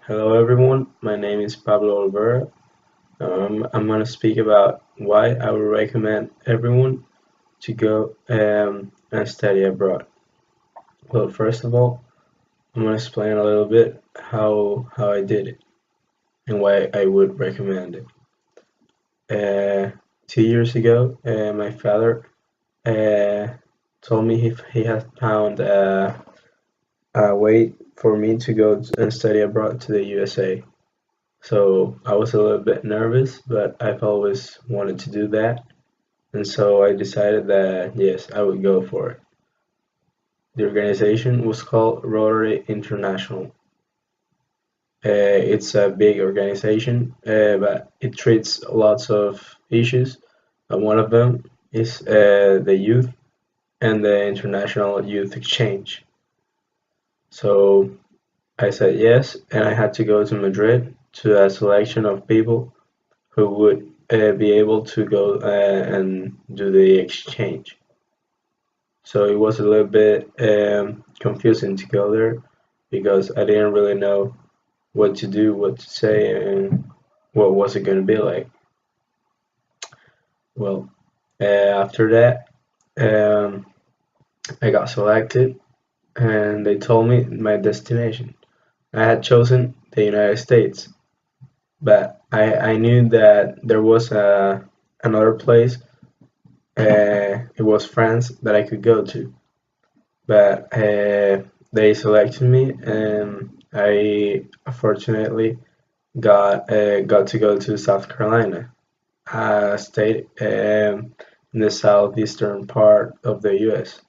Hello everyone, my name is Pablo Olvera. I'm going to speak about why I would recommend everyone to go and study abroad. Well, first of all, I'm going to explain a little bit how I did it and why I would recommend it. 2 years ago, my father uh, told me he had found a way for me to go and study abroad to the USA. So I was a little bit nervous, but I've always wanted to do that. And so I decided that yes, I would go for it. The organization was called Rotary International. It's a big organization, but it treats lots of issues. One of them is the youth and the international youth exchange. So I said yes, and I had to go to Madrid to a selection of people who would be able to go and do the exchange. So it was a little bit confusing to go there because I didn't really know what to do, what to say, and what was it going to be like. Well, after that, um, I got selected and they told me my destination. I had chosen the United States, but I knew that there was another place. It was France that I could go to, but they selected me, and I fortunately got to go to South Carolina, a state in the southeastern part of the U.S.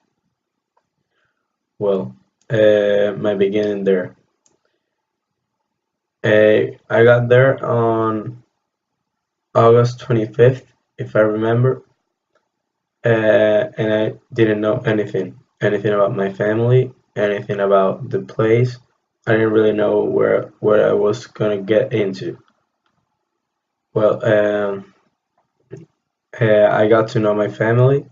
Well, my beginning there. I got there on August 25th, if I remember, and I didn't know anything about my family, anything about the place. I didn't really know where I was gonna get into. Well, I got to know my family.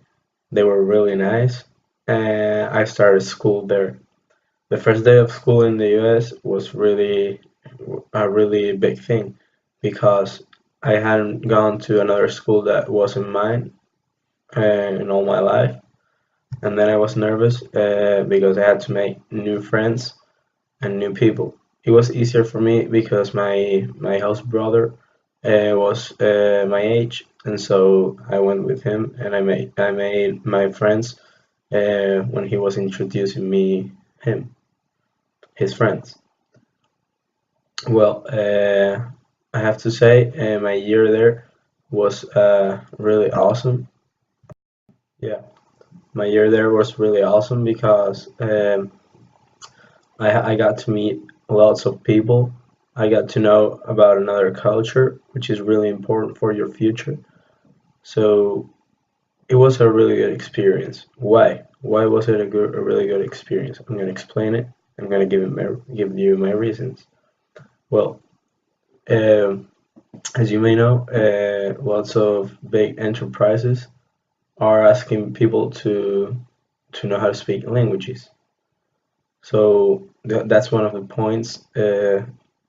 They were really nice, and I started school there. The first day of school in the U.S. was really a really big thing because I hadn't gone to another school that wasn't mine in all my life. And then I was nervous because I had to make new friends and new people. It was easier for me because my house brother was my age, and so I went with him, and I made my friends when he was introducing me his friends. Well, I have to say my year there was really awesome. Yeah, my year there was really awesome because I got to meet lots of people. I got to know about another culture, which is really important for your future. So it was a really good experience. Why? Why was it a really good experience? I'm gonna explain it. I'm gonna give you my reasons. Well, um, as you may know, lots of big enterprises are asking people to know how to speak languages. So that's one of the points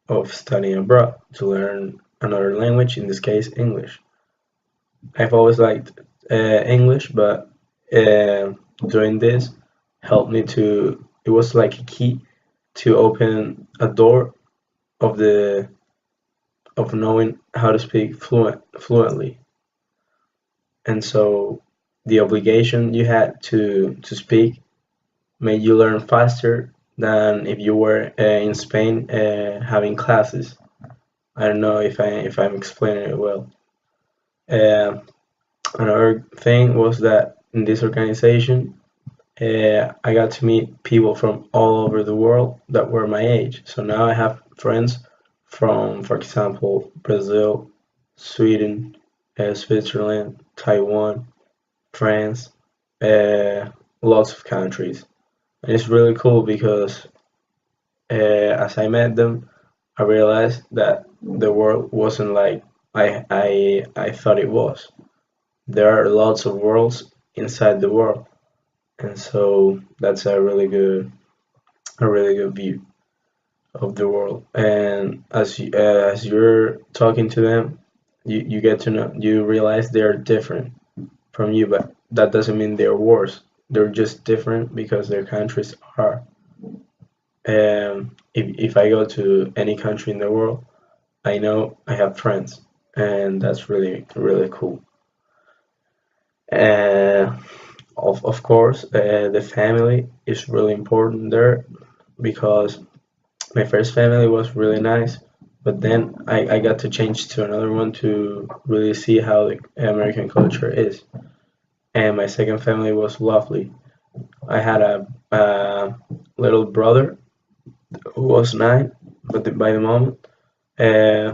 of studying abroad, to learn another language, in this case, English. I've always liked English, but uh, doing this helped me to, it was like a key to open a door of the of knowing how to speak fluently. And so the obligation you had to speak made you learn faster than if you were in Spain having classes. I don't know if I'm explaining it well. Uh, Another thing was that in this organization, I got to meet people from all over the world that were my age. So now I have friends from, for example, Brazil, Sweden, Switzerland, Taiwan, France, uh, lots of countries. And it's really cool because as I met them, I realized that the world wasn't like I thought it was. There are lots of worlds inside the world, and so that's a really good view. of the world. And as you're talking to them, you get to know, you realize they're different from you, but that doesn't mean they're worse. They're just different because their countries are. If I go to any country in the world, I know I have friends, and that's really really cool. Uh, of course, the family is really important there because my first family was really nice, but then I got to change to another one to really see how the American culture is. And my second family was lovely. I had a little brother who was 9, but by the moment, uh,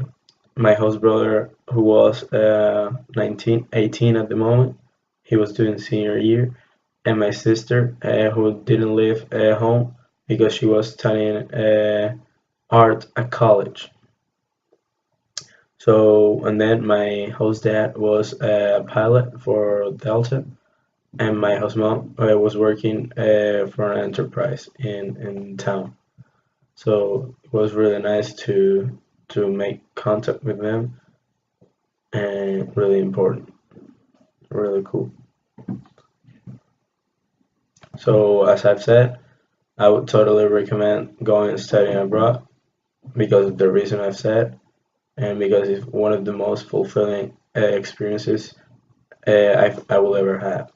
my host brother who was 19, 18 at the moment, he was doing senior year, and my sister who didn't live at home because she was studying art at college. So, and then my host dad was a pilot for Delta, and my host mom was working for an enterprise in town. So it was really nice to make contact with them, and really important, really cool. So as I've said, I would totally recommend going and studying abroad because of the reason I've said, and because it's one of the most fulfilling experiences I will ever have.